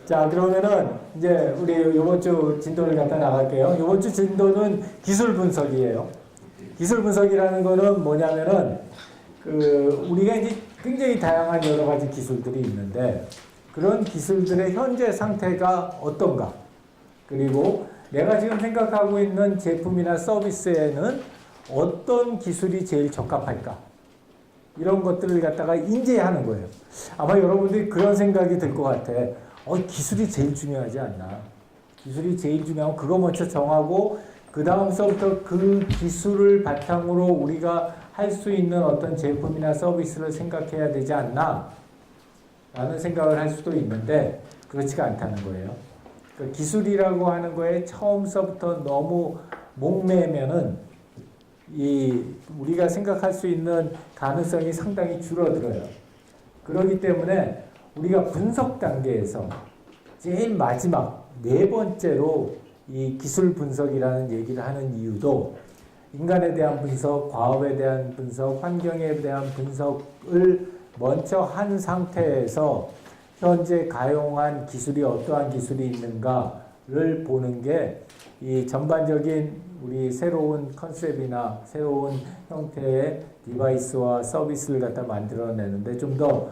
자, 그러면은 이제 우리 요번 주 진도를 갖다 나갈게요. 요번 주 진도는 기술 분석이에요. 기술 분석이라는 거는 뭐냐면은 우리가 이제 굉장히 다양한 여러 가지 기술들이 있는데 그런 기술들의 현재 상태가 어떤가? 그리고 내가 지금 생각하고 있는 제품이나 서비스에는 어떤 기술이 제일 적합할까? 이런 것들을 갖다가 인지하는 거예요. 아마 여러분들이 그런 생각이 들 것 같아. 기술이 제일 중요하지 않나. 기술이 제일 중요하고 그거 먼저 정하고 그 다음서부터 그 기술을 바탕으로 우리가 할 수 있는 어떤 제품이나 서비스를 생각해야 되지 않나 라는 생각을 할 수도 있는데 그렇지가 않다는 거예요. 그 기술이라고 하는 거에 처음서부터 너무 목매면은 우리가 생각할 수 있는 가능성이 상당히 줄어들어요. 그렇기 때문에 우리가 분석 단계에서 제일 마지막 네 번째로 이 기술 분석이라는 얘기를 하는 이유도 인간에 대한 분석, 과업에 대한 분석, 환경에 대한 분석을 먼저 한 상태에서 현재 가용한 기술이 어떠한 기술이 있는가를 보는 게 이 전반적인 우리 새로운 컨셉이나 새로운 형태의 디바이스와 서비스를 갖다 만들어내는데 좀 더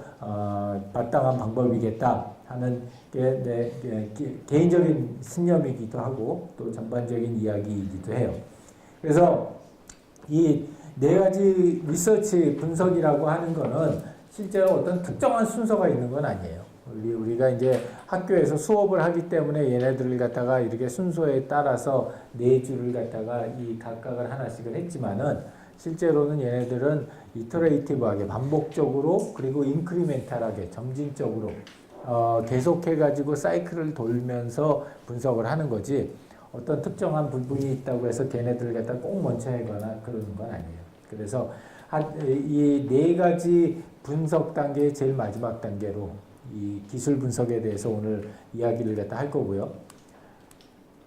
마땅한 방법이겠다 하는 게 내 개인적인 신념이기도 하고 또 전반적인 이야기이기도 해요. 그래서 이 네 가지 리서치 분석이라고 하는 거는 실제로 어떤 특정한 순서가 있는 건 아니에요. 우리가 이제 학교에서 수업을 하기 때문에 얘네들을 갖다가 이렇게 순서에 따라서 네 줄을 갖다가 이 각각을 하나씩을 했지만은 실제로는 얘네들은 이터레이티브하게 반복적으로 그리고 인크리멘탈하게 점진적으로 계속해가지고 사이클을 돌면서 분석을 하는 거지 어떤 특정한 부분이 있다고 해서 걔네들을 갖다 꼭 먼저 하거나 그러는 건 아니에요. 그래서 이 네 가지 분석 단계의 제일 마지막 단계로 이 기술 분석에 대해서 오늘 이야기를 갖다 할 거고요.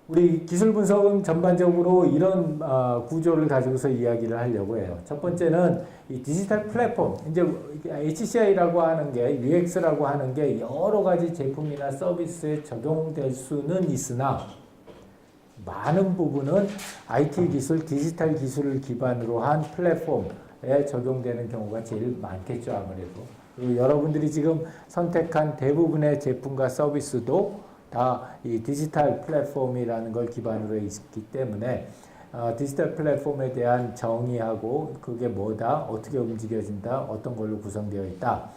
우리 기술 분석은 전반적으로 이런 구조를 가지고서 이야기를 하려고 해요. 첫 번째는 이 디지털 플랫폼, 이제 HCI라고 하는 게 UX라고 하는 게 여러 가지 제품이나 서비스에 적용될 수는 있으나 많은 부분은 IT 기술, 디지털 기술을 기반으로 한 플랫폼에 적용되는 경우가 제일 많겠죠, 아무래도. 그리고 여러분들이 지금 선택한 대부분의 제품과 서비스도 다 이 디지털 플랫폼이라는 걸 기반으로 있기 때문에 디지털 플랫폼에 대한 정의하고 그게 뭐다, 어떻게 움직여진다, 어떤 걸로 구성되어 있다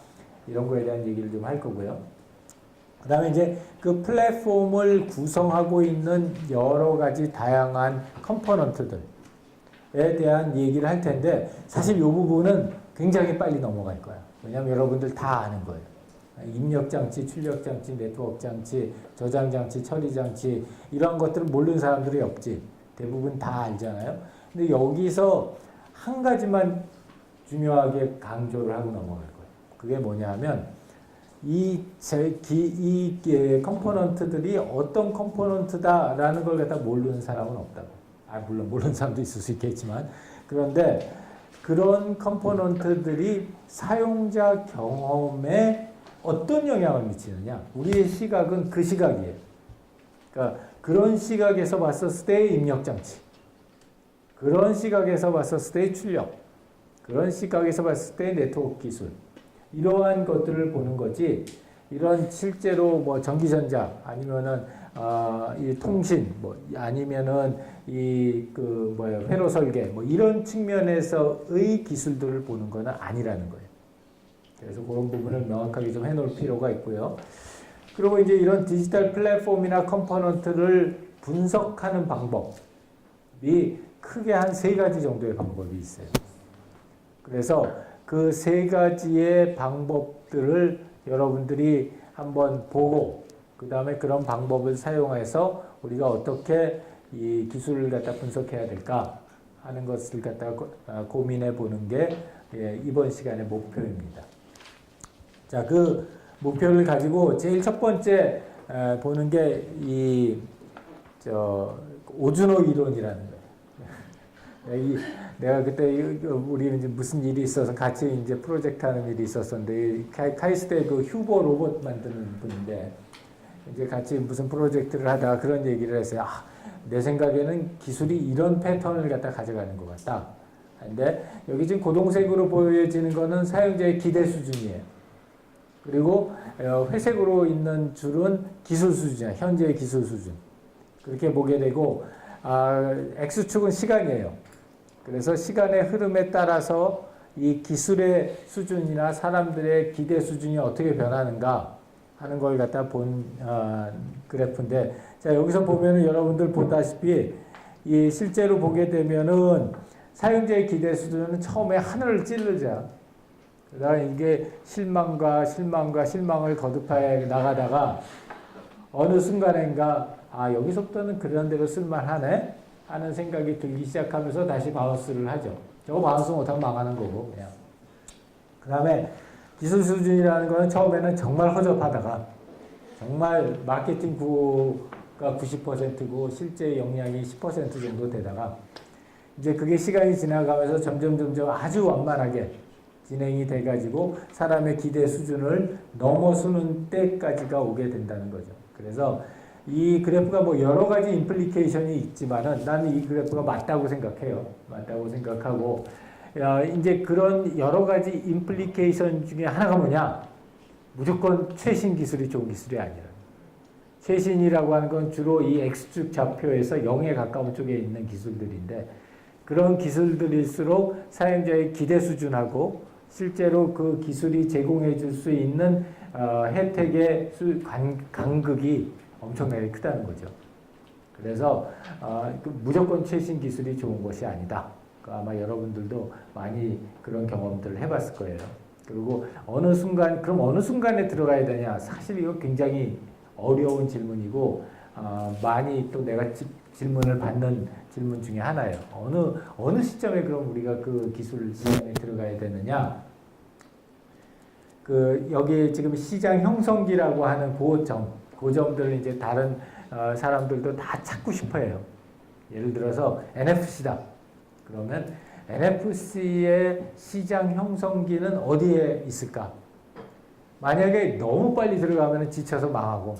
이런 거에 대한 얘기를 좀 할 거고요. 그 다음에 이제 그 플랫폼을 구성하고 있는 여러 가지 다양한 컴포넌트들에 대한 얘기를 할 텐데 사실 이 부분은 굉장히 빨리 넘어갈 거야. 왜냐하면 여러분들 다 아는 거예요. 입력장치, 출력장치, 네트워크장치, 저장장치, 처리장치 이런 것들을 모르는 사람들이 없지. 대부분 다 알잖아요. 근데 여기서 한 가지만 중요하게 강조를 하고 넘어갈 거예요. 그게 뭐냐면 이 컴포넌트들이 어떤 컴포넌트다라는 걸 갖다 모르는 사람은 없다고. 물론 모르는 사람도 있을 수 있겠지만 그런데 그런 컴포넌트들이 사용자 경험에 어떤 영향을 미치느냐. 우리의 시각은 그 시각이에요. 그러니까 그런 시각에서 봤었을 때의 입력장치, 그런 시각에서 봤었을 때의 출력, 그런 시각에서 봤을 때의 네트워크 기술 이러한 것들을 보는 거지 이런 실제로 뭐 전기전자 아니면은 이 통신 뭐 아니면은 회로 설계 뭐 이런 측면에서의 기술들을 보는 거는 아니라는 거예요. 그래서 그런 부분을 명확하게 좀 해놓을 필요가 있고요. 그리고 이제 이런 디지털 플랫폼이나 컴포넌트를 분석하는 방법이 크게 한 세 가지 정도의 방법이 있어요. 그래서 그 세 가지의 방법들을 여러분들이 한번 보고 그 다음에 그런 방법을 사용해서 우리가 어떻게 이 기술을 갖다 분석해야 될까 하는 것을 갖다 고민해 보는 게 이번 시간의 목표입니다. 자, 그 목표를 가지고 제일 첫 번째 보는 게 오즈노 이론이라는 거예요. 내가 그때 우리는 이제 무슨 일이 있어서 같이 이제 프로젝트 하는 일이 있었었는데 카이스트의 그 휴버 로봇 만드는 분인데 이제 같이 무슨 프로젝트를 하다가 그런 얘기를 했어요. 아, 내 생각에는 기술이 이런 패턴을 갖다 가져가는 것 같다. 근데 여기 지금 고동색으로 보여지는 거는 사용자의 기대 수준이에요. 그리고 회색으로 있는 줄은 기술 수준이야. 현재의 기술 수준. 그렇게 보게 되고 X축은 시간이에요. 그래서 시간의 흐름에 따라서 이 기술의 수준이나 사람들의 기대 수준이 어떻게 변하는가 하는 걸 갖다 본 그래프인데, 자 여기서 보면은 여러분들 보다시피 이 실제로 보게 되면은 사용자의 기대 수준은 처음에 하늘을 찌르자. 그다음에 이게 실망을 거듭해 나가다가 어느 순간인가 여기서부터는 그런 대로 쓸만하네 하는 생각이 들기 시작하면서 다시 바운스를 하죠. 저거 바운스 못하면 망하는 거고 그냥. 그 다음에 기술 수준이라는 거는 처음에는 정말 허접하다가 정말 마케팅 구호가 90%고 실제 역량이 10% 정도 되다가 이제 그게 시간이 지나가면서 점점 아주 완만하게 진행이 돼가지고 사람의 기대 수준을 넘어서는 때까지가 오게 된다는 거죠. 그래서 이 그래프가 뭐 여러 가지 임플리케이션이 있지만은 나는 이 그래프가 맞다고 생각해요. 맞다고 생각하고, 이제 그런 여러 가지 임플리케이션 중에 하나가 뭐냐? 무조건 최신 기술이 좋은 기술이 아니라. 최신이라고 하는 건 주로 이 X축 좌표에서 0에 가까운 쪽에 있는 기술들인데, 그런 기술들일수록 사용자의 기대 수준하고 실제로 그 기술이 제공해 줄 수 있는 혜택의 간극이 엄청나게 크다는 거죠. 그래서 무조건 최신 기술이 좋은 것이 아니다. 아마 여러분들도 많이 그런 경험들을 해봤을 거예요. 그리고 어느 순간에 들어가야 되냐? 사실 이거 굉장히 어려운 질문이고 많이 또 내가 질문을 받는 질문 중에 하나예요. 어느 시점에 그럼 우리가 그 기술 시장에 들어가야 되느냐? 여기 지금 시장 형성기라고 하는 그 점들을 이제 다른 사람들도 다 찾고 싶어 해요. 예를 들어서 NFC다. 그러면 NFC의 시장 형성기는 어디에 있을까? 만약에 너무 빨리 들어가면 지쳐서 망하고,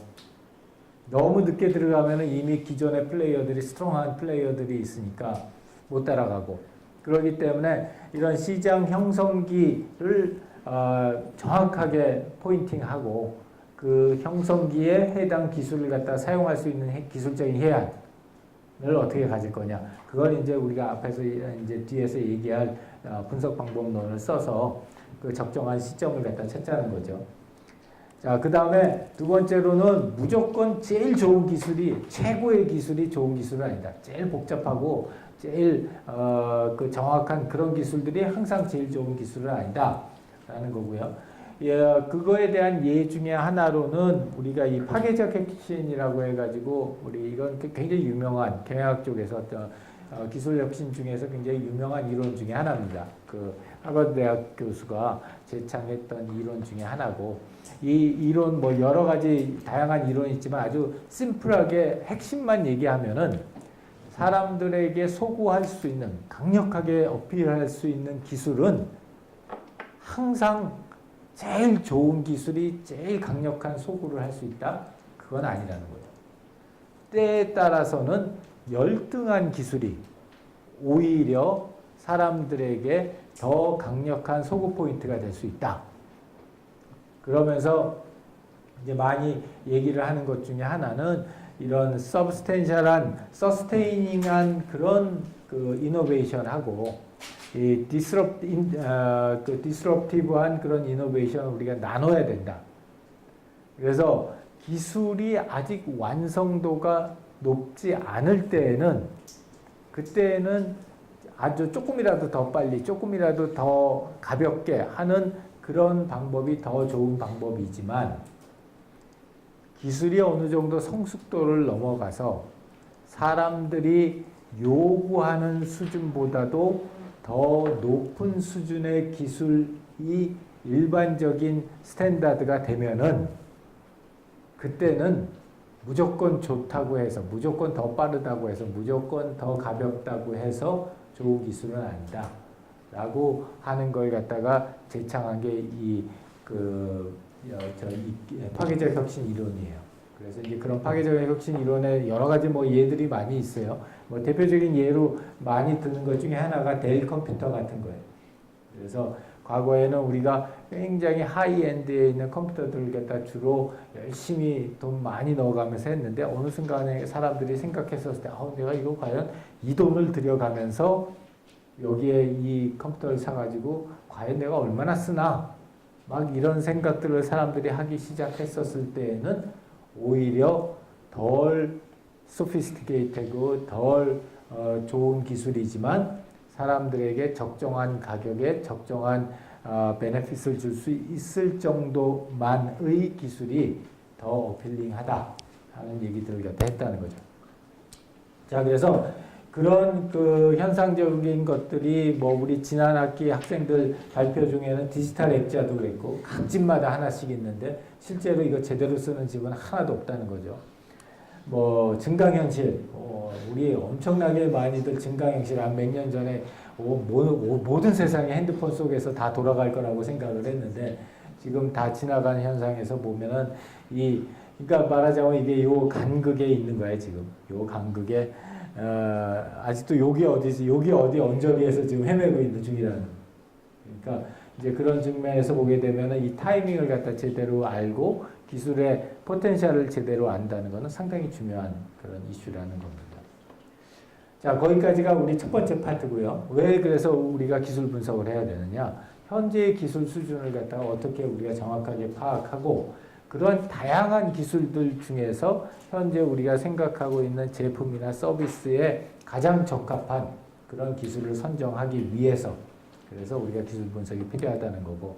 너무 늦게 들어가면 이미 기존의 플레이어들이, 스트롱한 플레이어들이 있으니까 못 따라가고, 그렇기 때문에 이런 시장 형성기를 정확하게 포인팅하고 그 형성기에 해당 기술을 갖다 사용할 수 있는 기술적인 해안을 어떻게 가질 거냐. 그걸 이제 우리가 앞에서 이제 뒤에서 얘기할 분석 방법론을 써서 그 적정한 시점을 갖다 찾자는 거죠. 자, 그 다음에 두 번째로는 무조건 제일 좋은 기술이, 최고의 기술이 좋은 기술은 아니다. 제일 복잡하고 제일 그 정확한 그런 기술들이 항상 제일 좋은 기술은 아니다. 라는 거고요. 그거에 대한 예 중에 하나로는 우리가 이 파괴적 혁신이라고 해가지고 이건 굉장히 유명한 경영학 쪽에서 기술 혁신 중에서 굉장히 유명한 이론 중에 하나입니다. 그 하버드 대학 교수가 제창했던 이론 중에 하나고, 이 이론 뭐 여러 가지 다양한 이론이 있지만 아주 심플하게 핵심만 얘기하면은 사람들에게 소구할 수 있는, 강력하게 어필할 수 있는 기술은 항상 제일 좋은 기술이 제일 강력한 소구를 할 수 있다? 그건 아니라는 거예요. 때에 따라서는 열등한 기술이 오히려 사람들에게 더 강력한 소구 포인트가 될 수 있다. 그러면서 이제 많이 얘기를 하는 것 중에 하나는 이런 서스테이닝한 그런 그 이노베이션하고 이 디스럽티브한 그런 이노베이션을 우리가 나눠야 된다. 그래서 기술이 아직 완성도가 높지 않을 때에는, 그때는 아주 조금이라도 더 빨리, 조금이라도 더 가볍게 하는 그런 방법이 더 좋은 방법이지만, 기술이 어느 정도 성숙도를 넘어가서 사람들이 요구하는 수준보다도 더 높은 수준의 기술이 일반적인 스탠다드가 되면은 그때는 무조건 좋다고 해서, 무조건 더 빠르다고 해서, 무조건 더 가볍다고 해서 좋은 기술은 아니다 라고 하는 걸 갖다가 제창한 게 이 파괴적 혁신 이론이에요. 그래서 이제 그런 파괴적인 혁신 이론에 여러 가지 뭐 예들이 많이 있어요. 뭐 대표적인 예로 많이 드는 것 중에 하나가 델 컴퓨터 같은 거예요. 그래서 과거에는 우리가 굉장히 하이엔드에 있는 컴퓨터들을 갖다 주로 열심히 돈 많이 넣어가면서 했는데 어느 순간에 사람들이 생각했었을 때 내가 이거 과연 이 돈을 들여가면서 여기에 이 컴퓨터를 사가지고 과연 내가 얼마나 쓰나 막 이런 생각들을 사람들이 하기 시작했었을 때에는 오히려 덜 소피스티케이트고 덜 좋은 기술이지만 사람들에게 적정한 가격에 적정한 베네핏을 줄 수 있을 정도만의 기술이 더 어필링하다 하는 얘기들을 갖다 했다는 거죠. 자, 그래서 그런 그 현상적인 것들이 뭐 우리 지난 학기 학생들 발표 중에는 디지털 액자도 그랬고 각 집마다 하나씩 있는데 실제로 이거 제대로 쓰는 집은 하나도 없다는 거죠. 뭐 증강현실, 우리 엄청나게 많이들 증강현실 한 몇 년 전에 모든 세상이 핸드폰 속에서 다 돌아갈 거라고 생각을 했는데 지금 다 지나가는 현상에서 보면은 그러니까 말하자면 이게 요 간극에 있는 거예요 지금. 요 간극에 아직도 여기 어디지? 여기 어디 언저리에서 지금 헤매고 있는 중이라는. 그러니까 이제 그런 측면에서 보게 되면은 이 타이밍을 갖다 제대로 알고 기술의 포텐셜을 제대로 안다는 것은 상당히 중요한 그런 이슈라는 겁니다. 자, 거기까지가 우리 첫 번째 파트고요. 왜 그래서 우리가 기술 분석을 해야 되느냐? 현재의 기술 수준을 갖다가 어떻게 우리가 정확하게 파악하고 그런 다양한 기술들 중에서 현재 우리가 생각하고 있는 제품이나 서비스에 가장 적합한 그런 기술을 선정하기 위해서 그래서 우리가 기술 분석이 필요하다는 거고